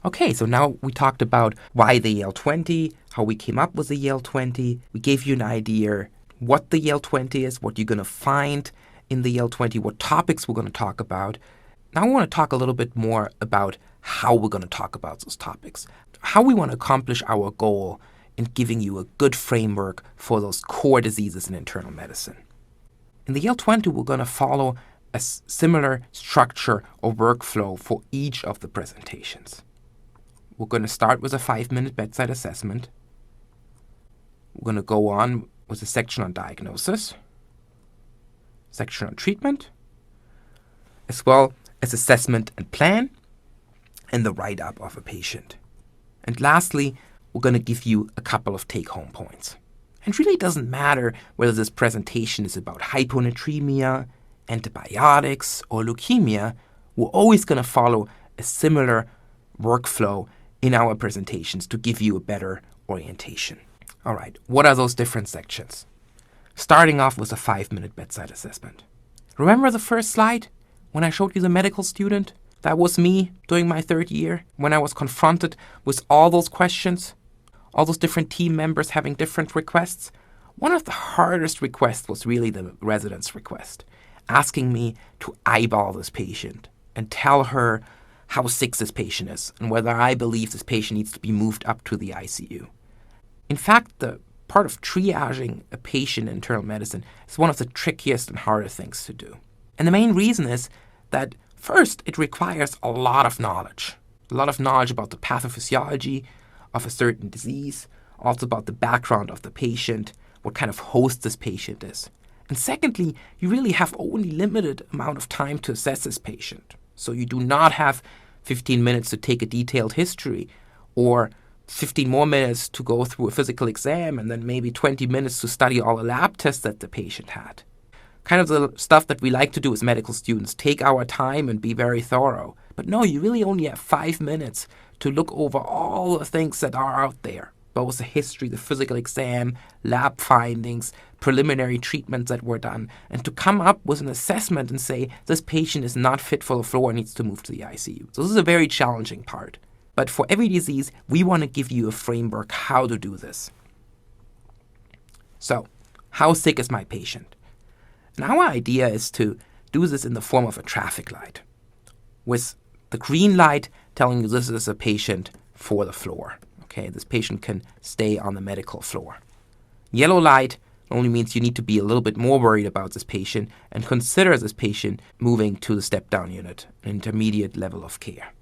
Okay, so now we talked about why the Yale20, how we came up with the Yale20. We gave you an idea what the Yale20 is, what you're going to find in the Yale20, what topics we're going to talk about. Now I want to talk a little bit more about how we're going to talk about those topics, how we want to accomplish our goal in giving you a good framework for those core diseases in internal medicine. In the Yale20, we're going to follow a similar structure or workflow for each of the presentations. We're going to start with a 5-minute bedside assessment. We're going to go on with a section on diagnosis, section on treatment, as well as assessment and plan, and the write-up of a patient. And lastly, we're going to give you a couple of take-home points. And really doesn't matter whether this presentation is about hyponatremia, antibiotics, or leukemia, we're always going to follow a similar workflow in our presentations to give you a better orientation. All right, what are those different sections? Starting off with a 5-minute bedside assessment. Remember the first slide when I showed you the medical student? That was me during my 3rd year when I was confronted with all those questions, all those different team members having different requests. One of the hardest requests was really the resident's request, asking me to eyeball this patient and tell her how sick this patient is and whether I believe this patient needs to be moved up to the ICU. In fact, the part of triaging a patient in internal medicine is one of the trickiest and hardest things to do. And the main reason is that first, it requires a lot of knowledge about the pathophysiology of a certain disease, also about the background of the patient, what kind of host this patient is. And secondly, you really have only limited amount of time to assess this patient. So you do not have 15 minutes to take a detailed history or 15 more minutes to go through a physical exam and then maybe 20 minutes to study all the lab tests that the patient had. Kind of the stuff that we like to do as medical students, take our time and be very thorough. But no, you really only have 5 minutes to look over all the things that are out there. Both the history, the physical exam, lab findings, preliminary treatments that were done, and to come up with an assessment and say, this patient is not fit for the floor and needs to move to the ICU. So this is a very challenging part. But for every disease, we want to give you a framework how to do this. So, how sick is my patient? And our idea is to do this in the form of a traffic light, with the green light telling you this is a patient for the floor. Okay, this patient can stay on the medical floor. Yellow light only means you need to be a little bit more worried about this patient and consider this patient moving to the step-down unit, an intermediate level of care.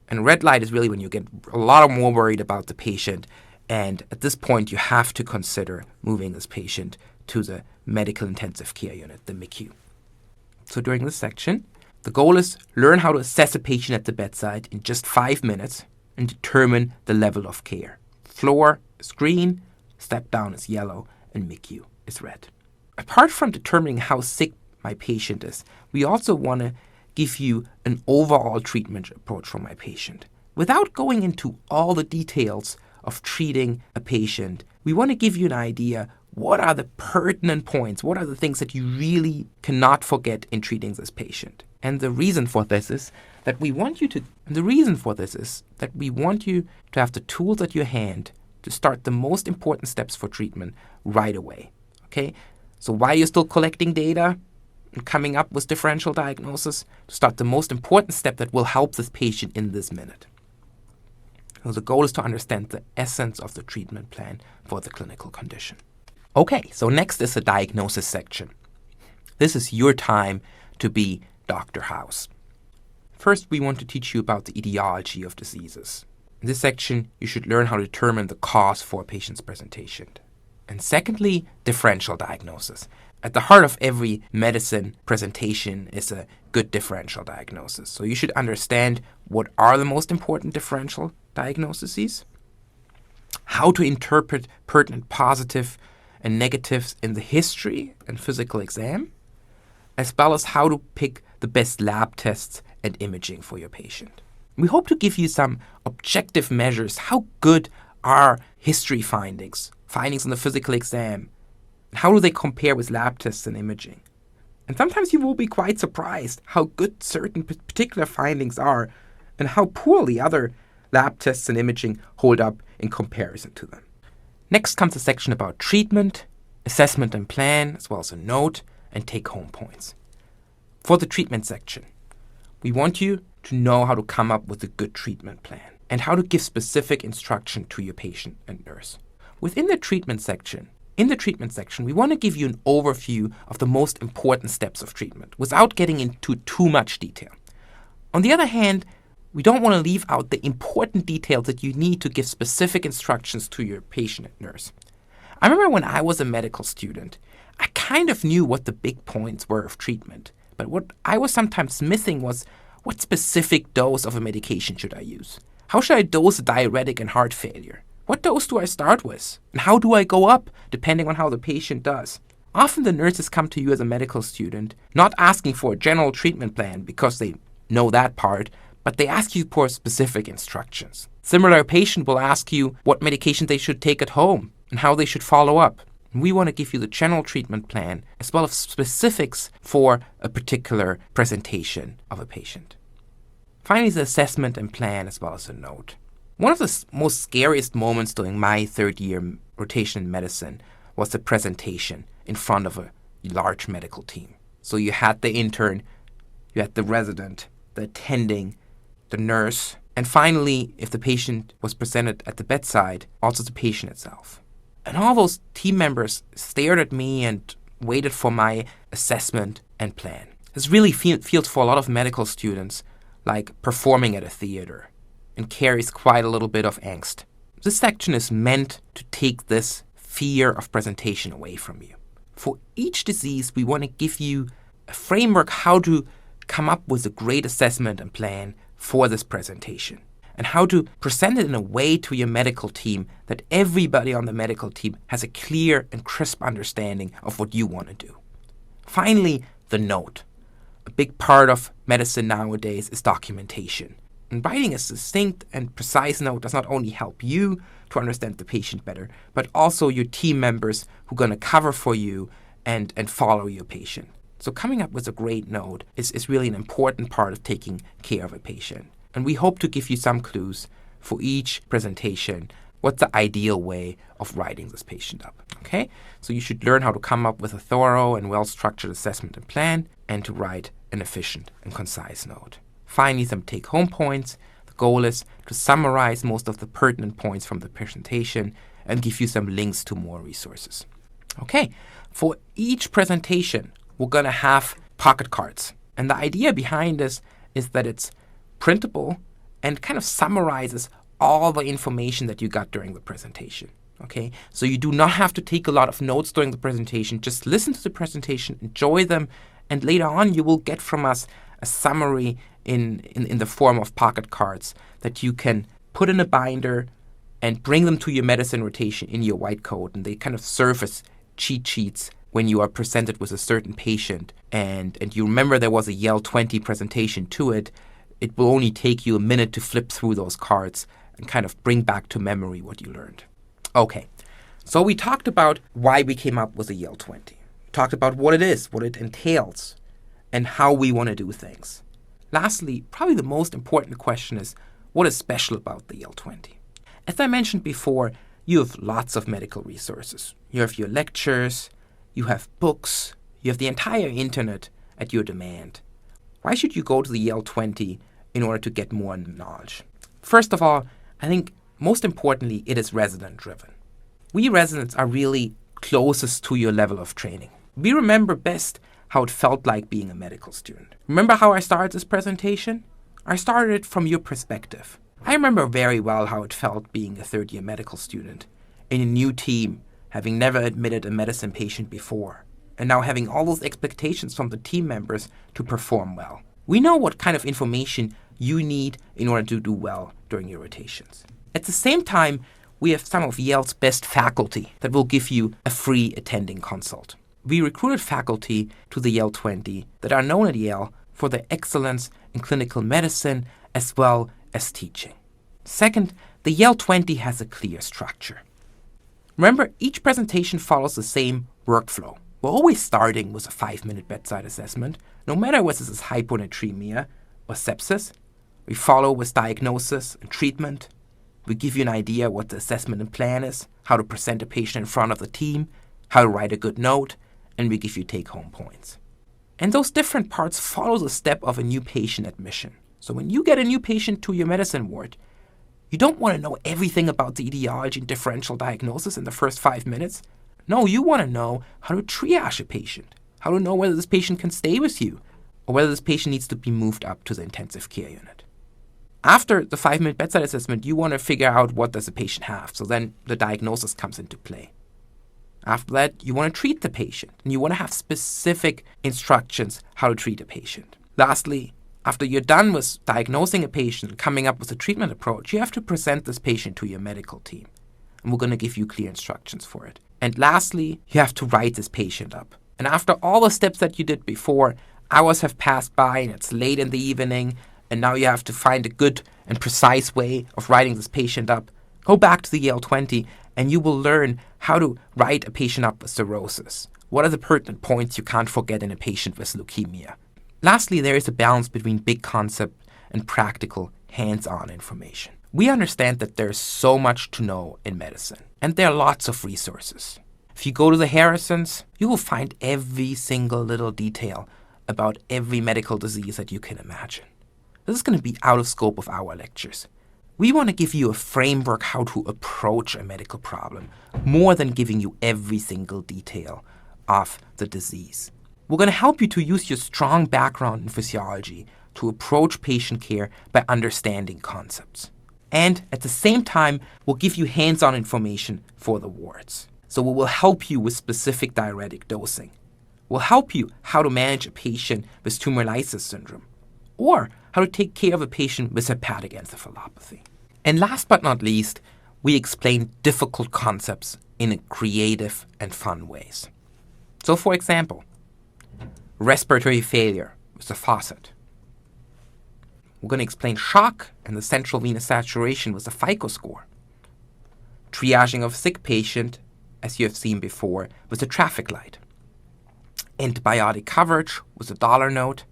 And red light is really when you get a lot more worried about the patient, and at this point you have to consider moving this patient to the medical intensive care unit, the MICU. So during this section, the goal is learn how to assess a patient at the bedside in just 5 minutes and determine the level of care. Floor is green, step down is yellow, and MICU is red. Apart from determining how sick my patient is, we also want to give you an overall treatment approach for my patient. Without going into all the details of treating a patient, we want to give you an idea what are the pertinent points, what are the things that you really cannot forget in treating this patient. And the reason for this is that we want you to have the tools at your hand to start the most important steps for treatment right away. Okay? So while you're still collecting data and coming up with differential diagnosis, to start the most important step that will help this patient in this minute. So the goal is to understand the essence of the treatment plan for the clinical condition. Okay, so next is the diagnosis section. This is your time to be Dr. House. First, we want to teach you about the etiology of diseases. In this section, you should learn how to determine the cause for a patient's presentation. And secondly, differential diagnosis. At the heart of every medicine presentation is a good differential diagnosis. So you should understand what are the most important differential diagnoses, how to interpret pertinent positive and negatives in the history and physical exam, as well as how to pick the best lab tests and imaging for your patient. We hope to give you some objective measures. How good are history findings in the physical exam? And how do they compare with lab tests and imaging? And sometimes you will be quite surprised how good certain particular findings are and how poorly other lab tests and imaging hold up in comparison to them. Next comes a section about treatment, assessment and plan, as well as a note and take-home points. For the treatment section, we want you to know how to come up with a good treatment plan and how to give specific instruction to your patient and nurse. In the treatment section, we want to give you an overview of the most important steps of treatment without getting into too much detail. On the other hand, we don't want to leave out the important details that you need to give specific instructions to your patient and nurse. I remember when I was a medical student, I kind of knew what the big points were of treatment, but what I was sometimes missing was what specific dose of a medication should I use? How should I dose a diuretic in heart failure? What dose do I start with? And how do I go up, depending on how the patient does? Often the nurses come to you as a medical student, not asking for a general treatment plan because they know that part, but they ask you for specific instructions. Similar, a patient will ask you what medication they should take at home and how they should follow up. And we want to give you the general treatment plan as well as specifics for a particular presentation of a patient. Finally, the assessment and plan as well as a note. One of the most scariest moments during my third year rotation in medicine was the presentation in front of a large medical team. So you had the intern, you had the resident, the attending, the nurse, and finally, if the patient was presented at the bedside, also the patient itself. And all those team members stared at me and waited for my assessment and plan. This really feels for a lot of medical students like performing at a theater and carries quite a little bit of angst. This section is meant to take this fear of presentation away from you. For each disease, we want to give you a framework how to come up with a great assessment and plan for this presentation and how to present it in a way to your medical team that everybody on the medical team has a clear and crisp understanding of what you want to do. Finally, the note. A big part of medicine nowadays is documentation. And writing a succinct and precise note does not only help you to understand the patient better, but also your team members who are going to cover for you and follow your patient. So coming up with a great note is really an important part of taking care of a patient. And we hope to give you some clues for each presentation, what's the ideal way of writing this patient up. Okay? So you should learn how to come up with a thorough and well-structured assessment and plan and to write an efficient and concise note. Finally, some take-home points. The goal is to summarize most of the pertinent points from the presentation and give you some links to more resources. Okay, for each presentation, we're going to have pocket cards. And the idea behind this is that it's printable and kind of summarizes all the information that you got during the presentation. Okay, so you do not have to take a lot of notes during the presentation. Just listen to the presentation, enjoy them, and later on you will get from us a summary in the form of pocket cards that you can put in a binder and bring them to your medicine rotation in your white coat. And they kind of serve as cheat sheets when you are presented with a certain patient. And you remember there was a Yale20 presentation to it. It will only take you a minute to flip through those cards and kind of bring back to memory what you learned. Okay, so we talked about why we came up with a Yale20. Talked about what it is, what it entails, and how we want to do things. Lastly, probably the most important question is, what is special about the Yale20? As I mentioned before, you have lots of medical resources. You have your lectures, you have books, you have the entire internet at your demand. Why should you go to the Yale20 in order to get more knowledge? First of all, I think most importantly, it is resident-driven. We residents are really closest to your level of training. We remember best how it felt like being a medical student. Remember how I started this presentation? I started it from your perspective. I remember very well how it felt being a third-year medical student in a new team, having never admitted a medicine patient before, and now having all those expectations from the team members to perform well. We know what kind of information you need in order to do well during your rotations. At the same time, we have some of Yale's best faculty that will give you a free attending consult. We recruited faculty to the Yale20 that are known at Yale for their excellence in clinical medicine as well as teaching. Second, the Yale20 has a clear structure. Remember, each presentation follows the same workflow. We're always starting with a 5-minute bedside assessment, no matter whether this is hyponatremia or sepsis, We follow with diagnosis and treatment. We give you an idea what the assessment and plan is, how to present a patient in front of the team, how to write a good note, and we give you take-home points. And those different parts follow the step of a new patient admission. So when you get a new patient to your medicine ward, you don't want to know everything about the etiology and differential diagnosis in the first 5 minutes. No, you want to know how to triage a patient, how to know whether this patient can stay with you, or whether this patient needs to be moved up to the intensive care unit. After the 5-minute bedside assessment, you want to figure out what does the patient have. So then the diagnosis comes into play. After that, you want to treat the patient, and you want to have specific instructions how to treat a patient. Lastly, after you're done with diagnosing a patient and coming up with a treatment approach, you have to present this patient to your medical team. And we're going to give you clear instructions for it. And lastly, you have to write this patient up. And after all the steps that you did before, hours have passed by and it's late in the evening, and now you have to find a good and precise way of writing this patient up. Go back to the Yale20 and you will learn how to write a patient up with cirrhosis. What are the pertinent points you can't forget in a patient with leukemia? Lastly, there is a balance between big concept and practical, hands-on information. We understand that there's so much to know in medicine, and there are lots of resources. If you go to the Harrisons, you will find every single little detail about every medical disease that you can imagine. This is going to be out of scope of our lectures. We want to give you a framework how to approach a medical problem, more than giving you every single detail of the disease. We're going to help you to use your strong background in physiology to approach patient care by understanding concepts. And at the same time, we'll give you hands-on information for the wards. So we will help you with specific diuretic dosing. We'll help you how to manage a patient with tumor lysis syndrome, or how to take care of a patient with hepatic encephalopathy. And last but not least, we explain difficult concepts in creative and fun ways. So for example, respiratory failure with a faucet. We're going to explain shock and the central venous saturation with a FICO score. Triaging of a sick patient, as you have seen before, with a traffic light. Antibiotic coverage with a dollar note.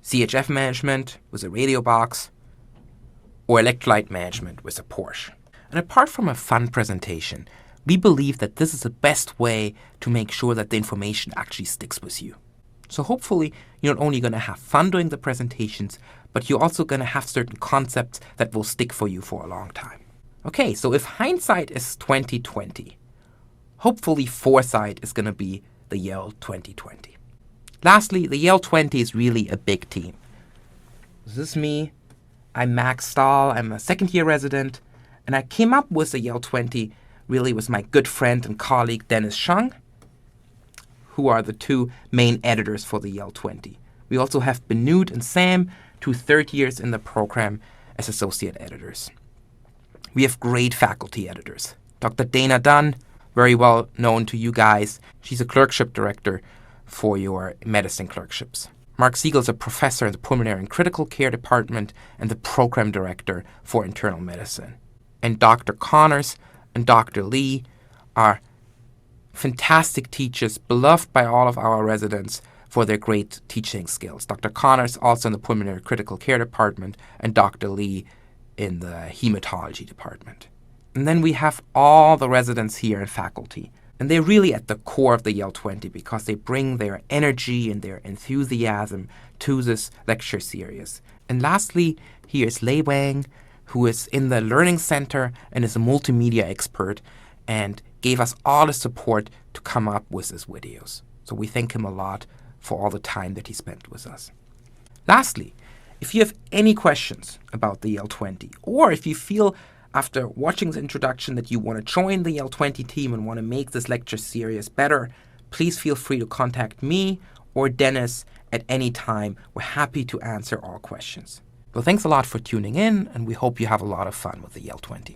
CHF management with a radio box. Or electrolyte management with a Porsche. And apart from a fun presentation, we believe that this is the best way to make sure that the information actually sticks with you. So hopefully you're not only going to have fun doing the presentations, but you're also going to have certain concepts that will stick for you for a long time. Okay, so if hindsight is 2020, hopefully foresight is going to be the Yale 2020. Lastly, the Yale 20 is really a big team. This is me. I'm Max Stahl. I'm a second-year resident, and I came up with the Yale 20 really with my good friend and colleague Dennis Shung, who are the two main editors for the Yale 20. We also have Benute and Sam, 2 third years in the program as associate editors. We have great faculty editors. Dr. Dana Dunn, very well known to you guys. She's a clerkship director for your medicine clerkships. Mark Siegel is a professor in the pulmonary and critical care department and the program director for internal medicine. And Dr. Connors and Dr. Lee are fantastic teachers, beloved by all of our residents for their great teaching skills. Dr. Connors also in the pulmonary critical care department and Dr. Lee in the hematology department. And then we have all the residents here and faculty. And they're really at the core of the Yale 20 because they bring their energy and their enthusiasm to this lecture series. And lastly, here's Lei Wang, who is in the Learning Center and is a multimedia expert and gave us all the support to come up with these videos. So we thank him a lot for all the time that he spent with us. Lastly, if you have any questions about the Yale 20, or if you feel after watching this introduction that you want to join the Yale 20 team and want to make this lecture series better, please feel free to contact me or Dennis at any time. We're happy to answer all questions. Well, thanks a lot for tuning in, and we hope you have a lot of fun with the Yale 20.